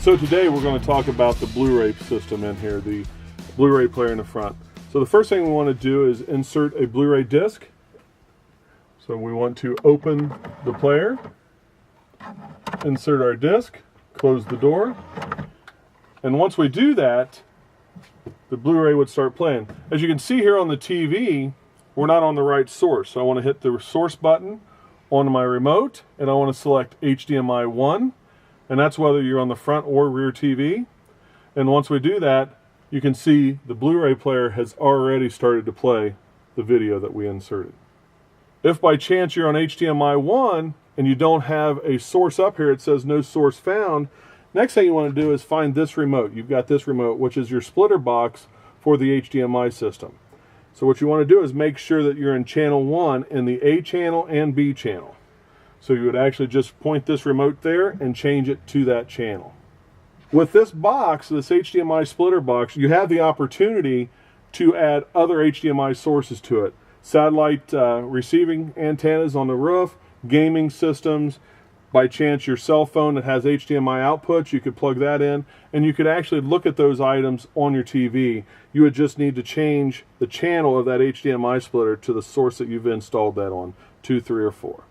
So today we're going to talk about the Blu-ray system in here, the Blu-ray player in the front. So the first thing we want to do is insert a Blu-ray disc. So we want to open the player, insert our disc, close the door, and once we do that, the Blu-ray would start playing. As you can see here on the TV, we're not on the right source. So I want to hit the source button on my remote, and I want to select HDMI 1. And that's whether you're on the front or rear TV. And once we do that, you can see the Blu-ray player has already started to play the video that we inserted. If by chance you're on HDMI 1 and you don't have a source up here, it says no source found, next thing you want to do is find this remote. You've got this remote, which is your splitter box for the HDMI system. So what you want to do is make sure that you're in channel 1 in the A channel and B channel. So you would actually just point this remote there and change it to that channel. With this box, this HDMI splitter box, you have the opportunity to add other HDMI sources to it. Satellite receiving antennas on the roof, gaming systems. By chance your cell phone that has HDMI outputs, you could plug that in, and you could actually look at those items on your TV. You would just need to change the channel of that HDMI splitter to the source that you've installed that on, 2, 3, or 4.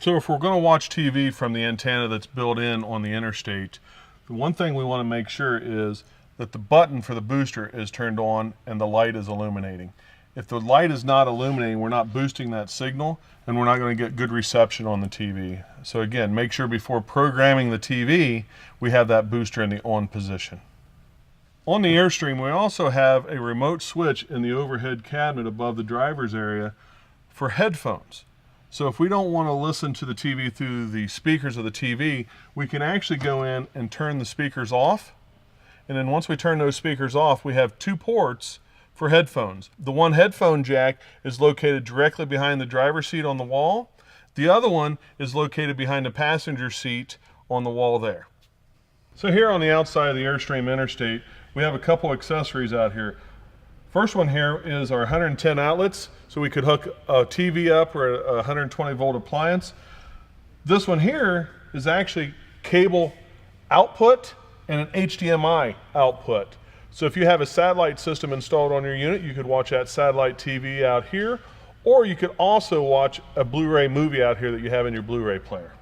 So if we're going to watch TV from the antenna that's built in on the Interstate, the one thing we want to make sure is that the button for the booster is turned on and the light is illuminating. If the light is not illuminating, we're not boosting that signal and we're not going to get good reception on the TV. So again, make sure before programming the TV, we have that booster in the on position. On the Airstream, we also have a remote switch in the overhead cabinet above the driver's area for headphones. So if we don't want to listen to the TV through the speakers of the TV, we can actually go in and turn the speakers off. And then once we turn those speakers off, we have 2 ports for headphones. The one headphone jack is located directly behind the driver's seat on the wall. The other one is located behind the passenger seat on the wall there. So here on the outside of the Airstream Interstate, we have a couple accessories out here. First one here is our 110 outlets, so we could hook a TV up or a 120 volt appliance. This one here is actually cable output and an HDMI output. So if you have a satellite system installed on your unit, you could watch that satellite TV out here, or you could also watch a Blu-ray movie out here that you have in your Blu-ray player.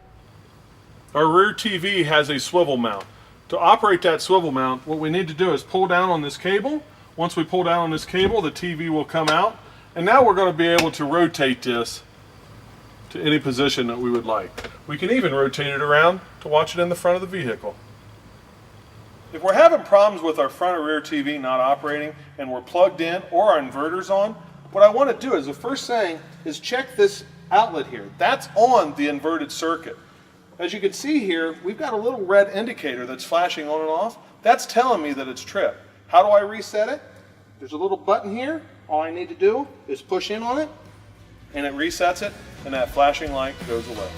Our rear TV has a swivel mount. To operate that swivel mount, what we need to do is pull down on this cable. Once we pull down on this cable, the TV will come out, and now we're going to be able to rotate this to any position that we would like. We can even rotate it around to watch it in the front of the vehicle. If we're having problems with our front or rear TV not operating and we're plugged in or our inverter's on, what I want to do is the first thing is check this outlet here. That's on the inverted circuit. As you can see here, we've got a little red indicator that's flashing on and off. That's telling me that it's tripped. How do I reset it? There's a little button here. All I need to do is push in on it and it resets it, and that flashing light goes away.